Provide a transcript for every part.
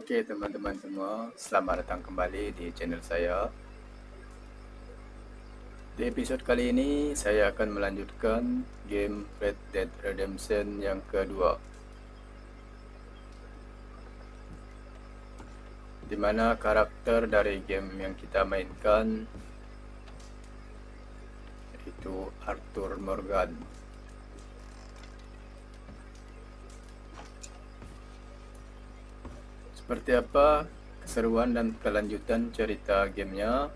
Oke teman-teman semua, selamat datang kembali di channel saya. Di episode kali ini saya akan melanjutkan game Red Dead Redemption yang kedua, dimana karakter dari game yang kita mainkan yaitu Arthur Morgan. Seperti apa keseruan dan kelanjutan cerita gamenya?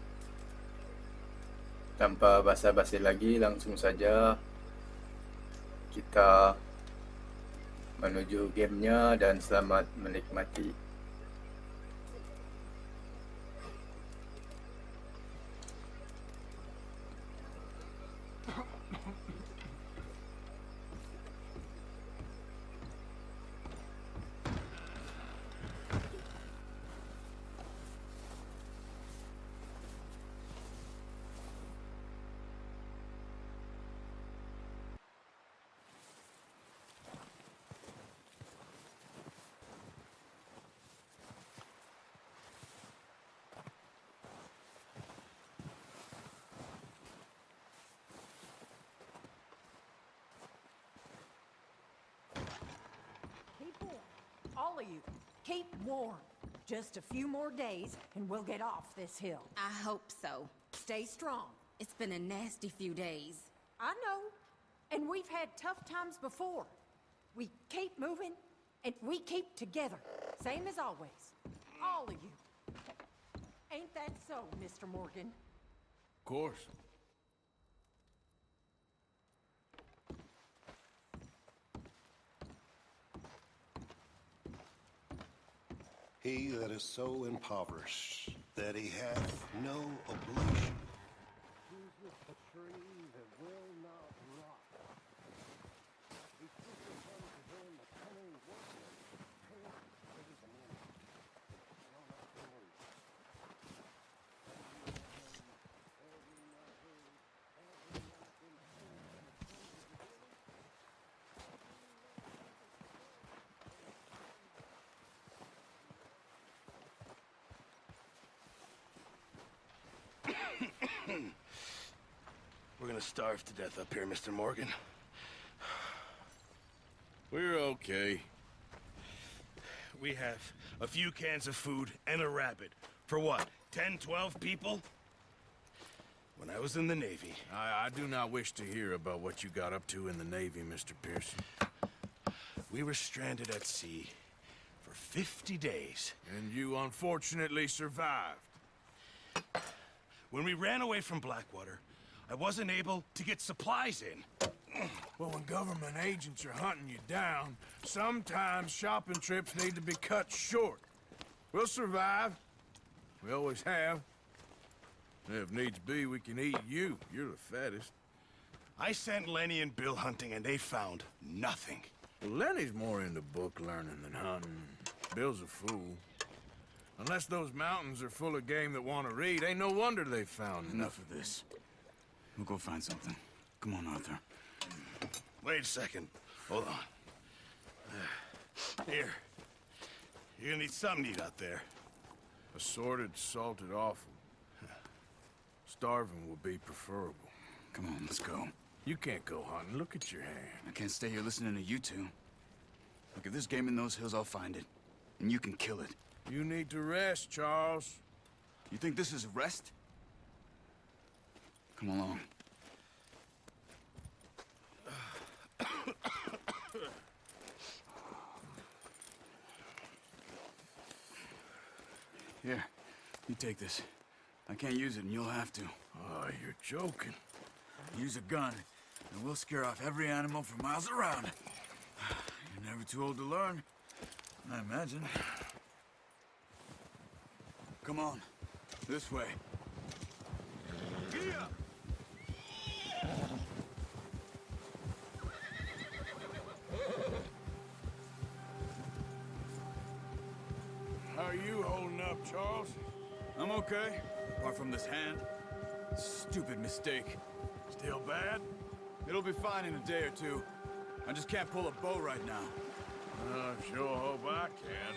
Tanpa basa-basi lagi, langsung saja kita menuju gamenya dan selamat menikmati. All of you, keep warm. Just a few more days and we'll get off this hill. I hope so. Stay strong. It's been a nasty few days. I know. And we've had tough times before. We keep moving and we keep together. Same as always. All of you. Ain't that so, Mr. Morgan? Of course. He that is so impoverished that he hath no oblation. Chooseth a tree that will not rot. He putteth unto him a cunning workman, paint for his money. Shall not glory. We're gonna starve to death up here, Mr. Morgan. We're okay. We have a few cans of food and a rabbit. For what, 10, 12 people? When I was in the Navy... I do not wish to hear about what you got up to in the Navy, Mr. Pearson. We were stranded at sea for 50 days. And you unfortunately survived. When we ran away from Blackwater, I wasn't able to get supplies in. Well, when government agents are hunting you down, sometimes shopping trips need to be cut short. We'll survive. We always have. If needs be, we can eat you. You're the fattest. I sent Lenny and Bill hunting, and they found nothing. Well, Lenny's more into book learning than hunting. Bill's a fool. Unless those mountains are full of game that want to read, ain't no wonder they found Enough of this. We'll go find something. Come on, Arthur. Wait a second. Hold on. Here. You're gonna need something to eat out there. Assorted, salted offal. Starving would be preferable. Come on, let's go. You can't go hunting. Look at your hand. I can't stay here listening to you two. Look, if there's game in those hills, I'll find it. And you can kill it. You need to rest, Charles. You think this is rest? Come along. Here, you take this. I can't use it, and you'll have to. Oh, you're joking. Use a gun, and we'll scare off every animal for miles around. You're never too old to learn, I imagine. Come on, this way. Yeah. How are you holding up, Charles? I'm okay, apart from this hand. Stupid mistake. Still bad? It'll be fine in a day or two. I just can't pull a bow right now. I sure hope I can.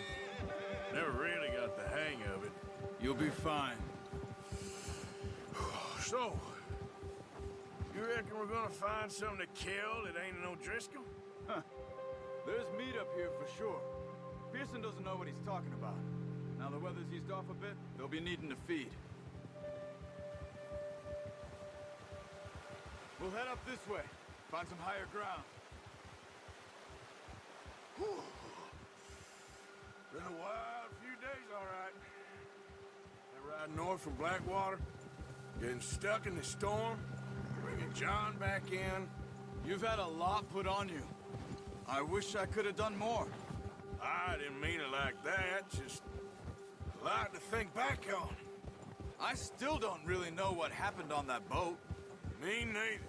Never really got the hang of it. You'll be fine. So, you reckon we're gonna find something to kill that ain't no Driscoll? There's meat up here for sure. Pearson doesn't know what he's talking about. Now the weather's eased off a bit, they'll be needing to feed. We'll head up this way. Find some higher ground. Whew. Been a wild few days, all right. That ride north from Blackwater, getting stuck in the storm, bringing John back in. You've had a lot put on you. I wish I could have done more. I didn't mean it like that, just a lot to think back on. I still don't really know what happened on that boat. Me neither.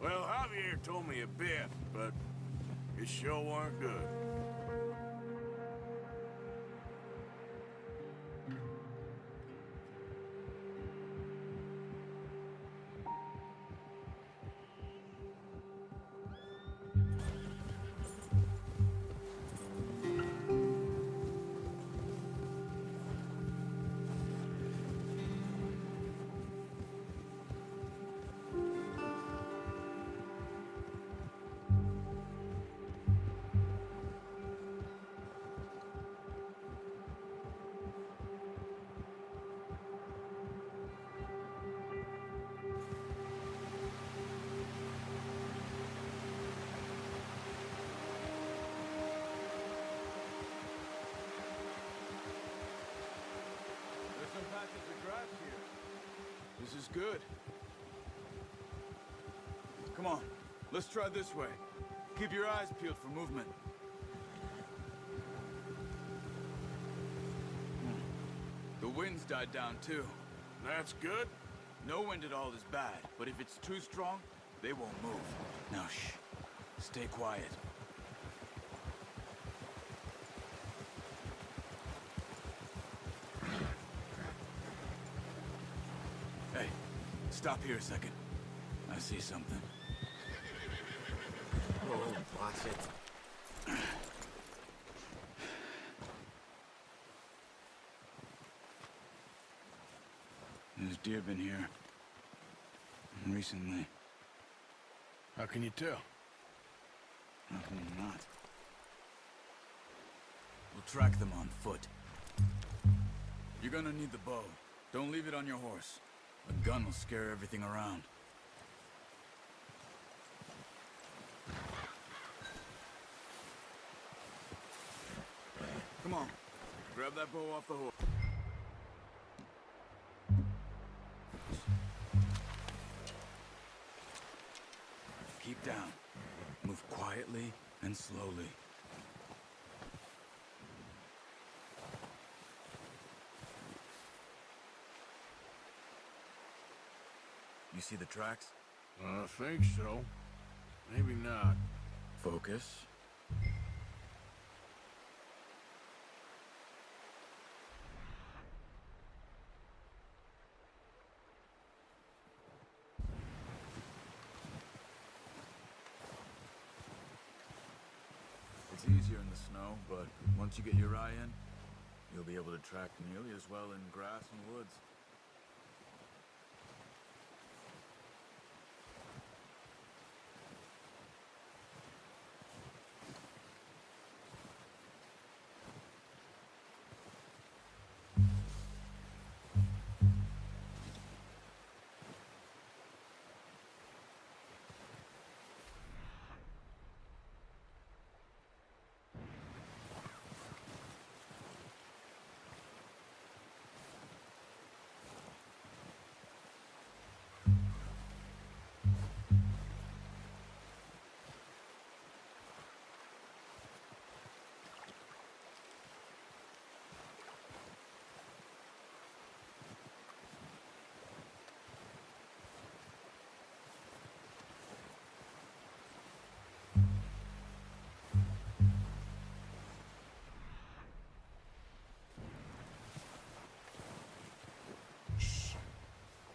Well, Javier told me a bit, but it sure weren't good. There's some patches of grass here. This is good. Come on, let's try this way. Keep your eyes peeled for movement. The wind's died down too. That's good. No wind at all is bad, but if it's too strong, they won't move. Now shh, stay quiet. Hey, stop here a second. I see something. Oh, watch it. There's deer been here. Recently. How can you tell? How can you not? We'll track them on foot. You're gonna need the bow. Don't leave it on your horse. A gun will scare everything around. Come on. Grab that bow off the horse. Keep down. Move quietly and slowly. You see the tracks? I think so. Maybe not. Focus. It's easier in the snow, but once you get your eye in, you'll be able to track nearly as well in grass and woods.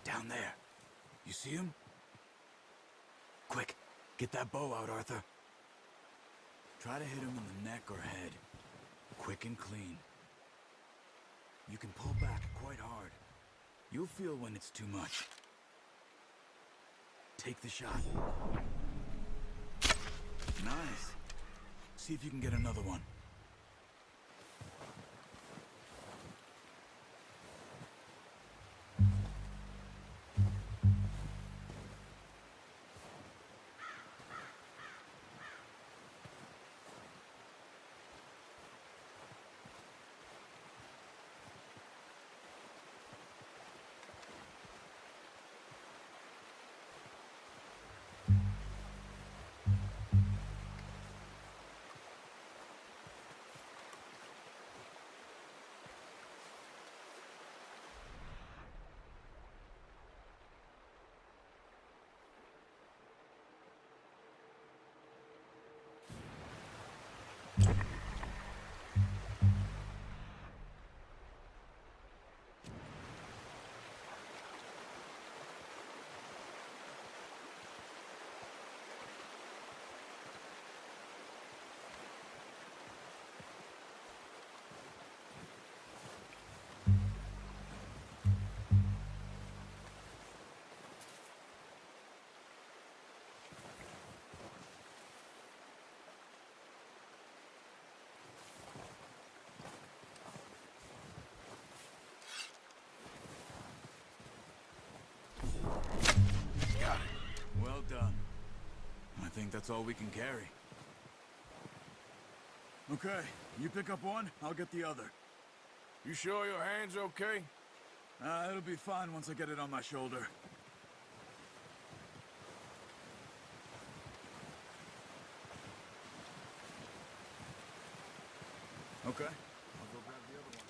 Down there. You see him? Quick, get that bow out, Arthur. Try to hit him in the neck or head. quick and clean. You can pull back quite hard. You'll feel when it's too much. Take the shot. Nice. See if you can get another one. Well done. I think that's all we can carry. Okay, you pick up one, I'll get the other. You sure your hand's okay? It'll be fine once I get it on my shoulder. Okay, I'll go grab the other one.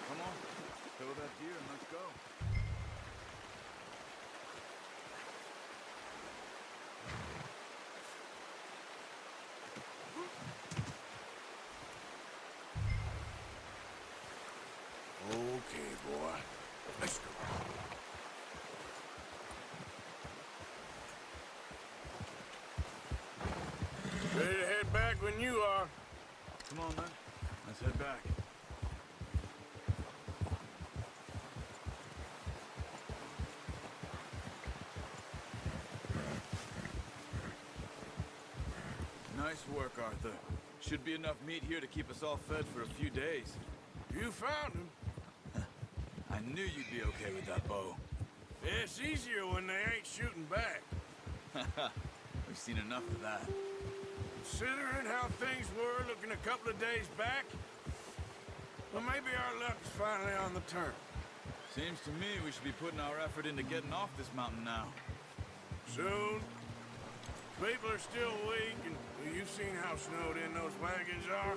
Come on, fill that gear and let's go. Okay, boy. Let's go. Ready to head back when you are. Come on, then. Let's head back. Nice work, Arthur. Should be enough meat here to keep us all fed for a few days. You found him. I knew you'd be okay with that bow. It's easier when they ain't shooting back. We've seen enough of that. Considering how things were looking a couple of days back, well, maybe our luck is finally on the turn. Seems to me we should be putting our effort into getting off this mountain now. Soon. People are still weak, and well, you've seen how snowed in those wagons are.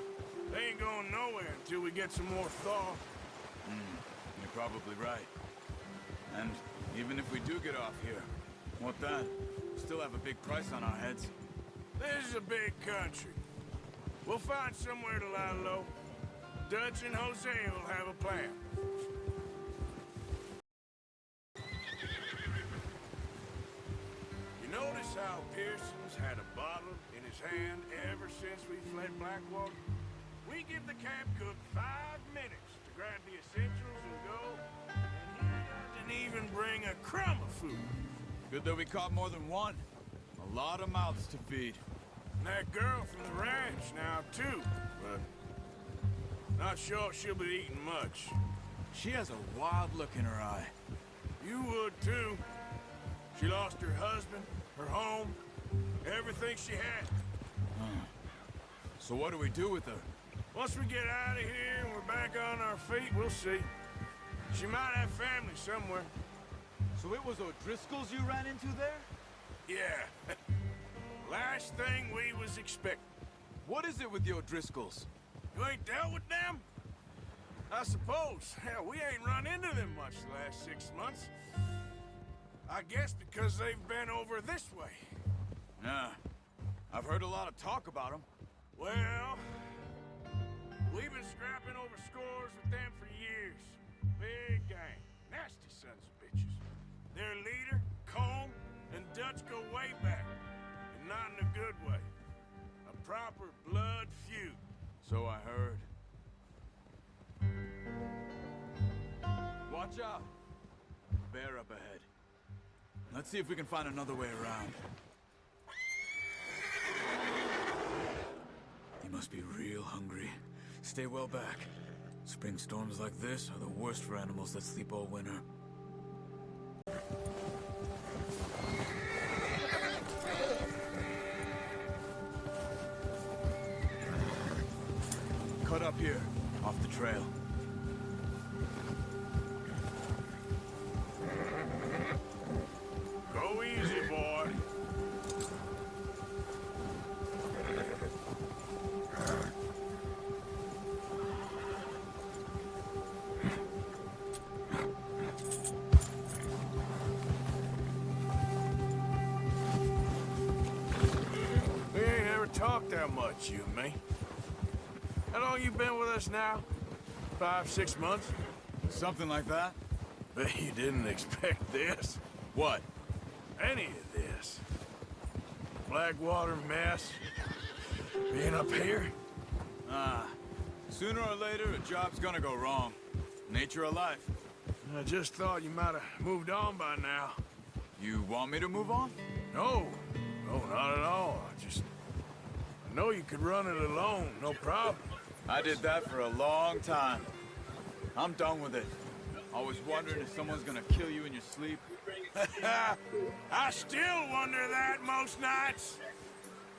They ain't going nowhere until we get some more thaw. You're probably right. And even if we do get off here, what then? We still have a big price on our heads. This is a big country. We'll find somewhere to lie low. Dutch and Jose will have a plan. You notice how Pearson's had a bottle in his hand ever since we fled Blackwater? We give the camp cook 5 minutes to grab the essentials and go, and he doesn't even bring a crumb of food. Good that we caught more than one. A lot of mouths to feed. And that girl from the ranch now, too, but not sure she'll be eating much. She has a wild look in her eye. You would, too. She lost her husband, her home, everything she had. So what do we do with her? Once we get out of here and we're back on our feet, we'll see. She might have family somewhere. So it was O'Driscoll's you ran into there? Yeah. Last thing we was expecting. What is it with the O'Driscolls? You ain't dealt with them? I suppose. Hell, we ain't run into them much the last 6 months. I guess because they've been over this way. Nah. I've heard a lot of talk about them. Well, we've been scrapping over scores with them for years. Big gang. Nasty sons of bitches. Their leader, Combe, and Dutch go way back. And not in a good way. A proper blood feud. So I heard. Watch out. Bear up ahead. Let's see if we can find another way around. You must be real hungry. Stay well back. Spring storms like this are the worst for animals that sleep all winter. Cut up here, off the trail. Go easy, boy. We ain't ever talked that much, you and me. How long you been with us now? 5, 6 months? Something like that? Bet you didn't expect this. What? Any of this. Blackwater mess. Being up here? Sooner or later, a job's gonna go wrong. Nature of life. I just thought you might have moved on by now. You want me to move on? No. No, not at all. I know you could run it alone, no problem. I did that for a long time. I'm done with it. Always wondering if someone's gonna kill you in your sleep. I still wonder that most nights.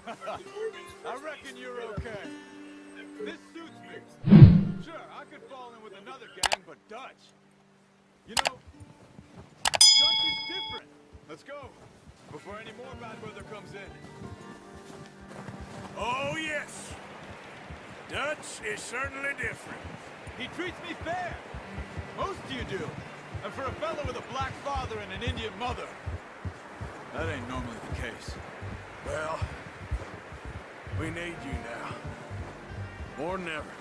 I reckon you're okay. This suits me. Sure, I could fall in with another gang, but Dutch. You know, Dutch is different. Let's go, before any more bad weather comes in. Oh, yes. Dutch is certainly different. He treats me fair. Most of you do. And for a fellow with a black father and an Indian mother, that ain't normally the case. Well, we need you now. More than ever.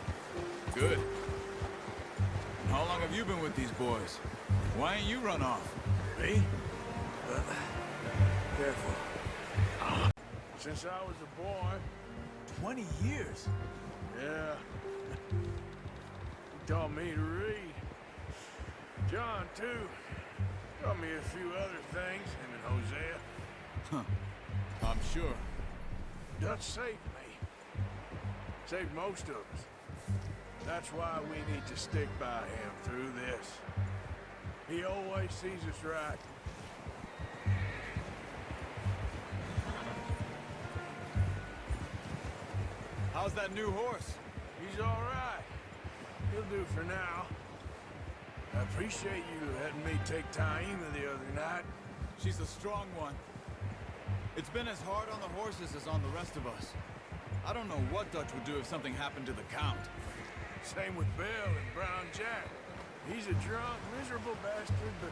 Good. And how long have you been with these boys? Why ain't you run off? Me? Careful. Since I was a boy. 20 years. Yeah. He taught me to read. John, too. Taught me a few other things, him and Hosea. I'm sure. Dutch saved me. Saved most of us. That's why we need to stick by him through this. He always sees us right. How's that new horse? He's all right. He'll do for now. I appreciate you letting me take Taima the other night. She's a strong one. It's been as hard on the horses as on the rest of us. I don't know what Dutch would do if something happened to the Count. Same with Bill and Brown Jack. He's a drunk, miserable bastard, but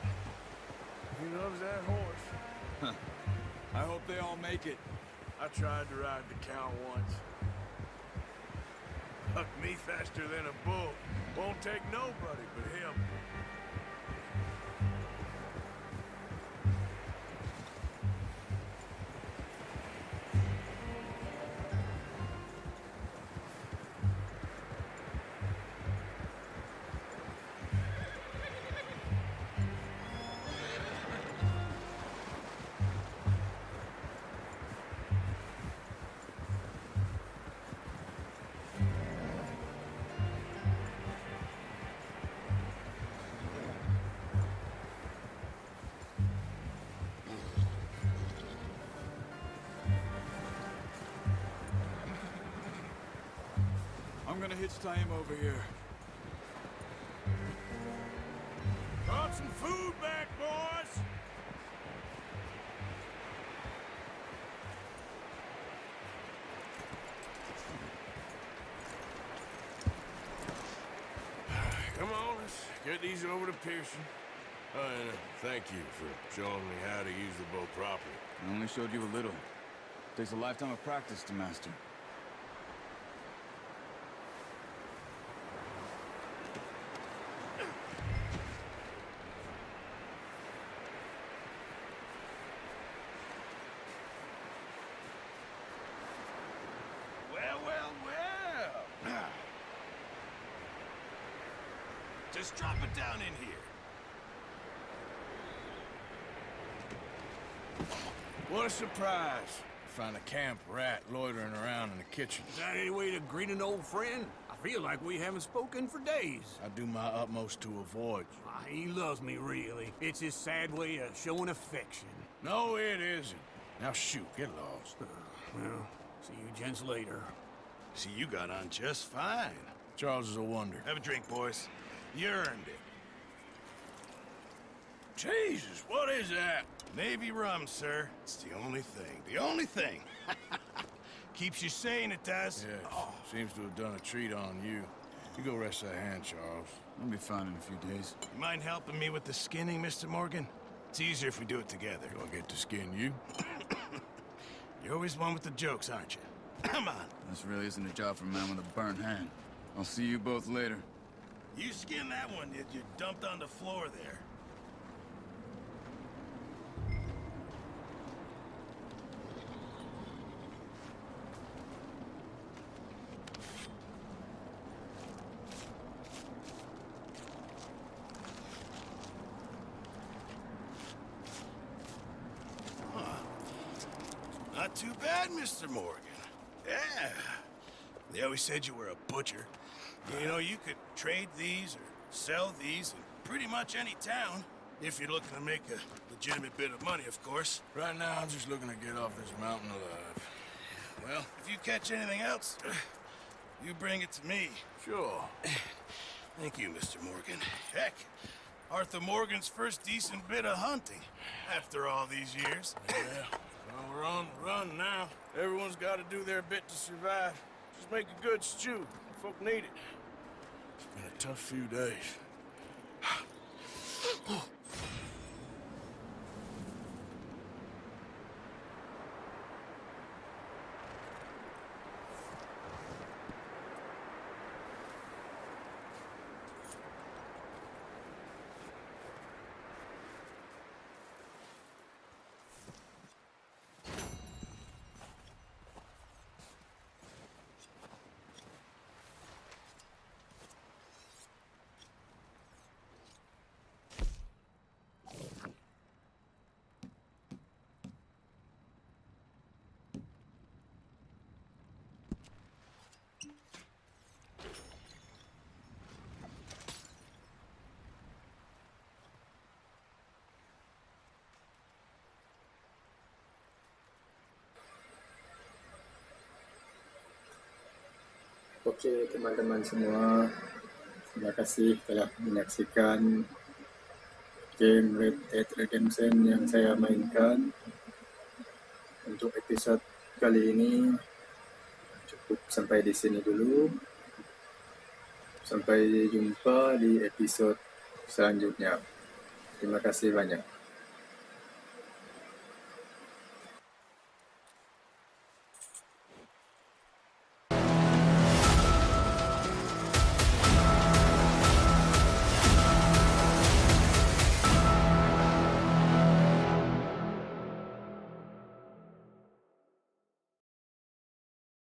he loves that horse. I hope they all make it. I tried to ride the Count once. Bucked me faster than a bull. Won't take nobody but him. I'm gonna hitch tie him over here. Brought some food back, boys! Come on, let's get these over to Pearson. Oh, and thank you for showing me how to use the bow properly. I only showed you a little. Takes a lifetime of practice to master. Well, well, well. Just drop it down in here. What a surprise. Find a camp rat loitering around in the kitchen. Is that any way to greet an old friend? I feel like we haven't spoken for days. I do my utmost to avoid you. He loves me, really. It's his sad way of showing affection. No, it isn't. Now shoot, get lost. Well, see you gents later. See, you got on just fine. Charles is a wonder. Have a drink, boys. You earned it. Jesus, what is that? Navy rum, sir. It's the only thing. The only thing. Keeps you sane, it does. Yes, seems to have done a treat on you. You go rest that hand, Charles. I'll be fine in a few days. You mind helping me with the skinning, Mr. Morgan? It's easier if we do it together. Do I get to skin you? You're always one with the jokes, aren't you? Come on. This really isn't a job for a man with a burnt hand. I'll see you both later. You skinned that one that you dumped on the floor there. Not too bad, Mr. Morgan. Yeah. They always said you were a butcher. You know, you could trade these or sell these in pretty much any town. If you're looking to make a legitimate bit of money, of course. Right now, I'm just looking to get off this mountain alive. Well, if you catch anything else, you bring it to me. Sure. Thank you, Mr. Morgan. Heck, Arthur Morgan's first decent bit of hunting after all these years. Yeah. Well, we're on the run now. Everyone's got to do their bit to survive. Just make a good stew. Folk need it. It's been a tough few days. Oke, teman-teman semua, terima kasih telah menyaksikan game Red Dead Redemption yang saya mainkan. Untuk episode kali ini cukup sampai di sini dulu. Sampai jumpa di episode selanjutnya. Terima kasih banyak.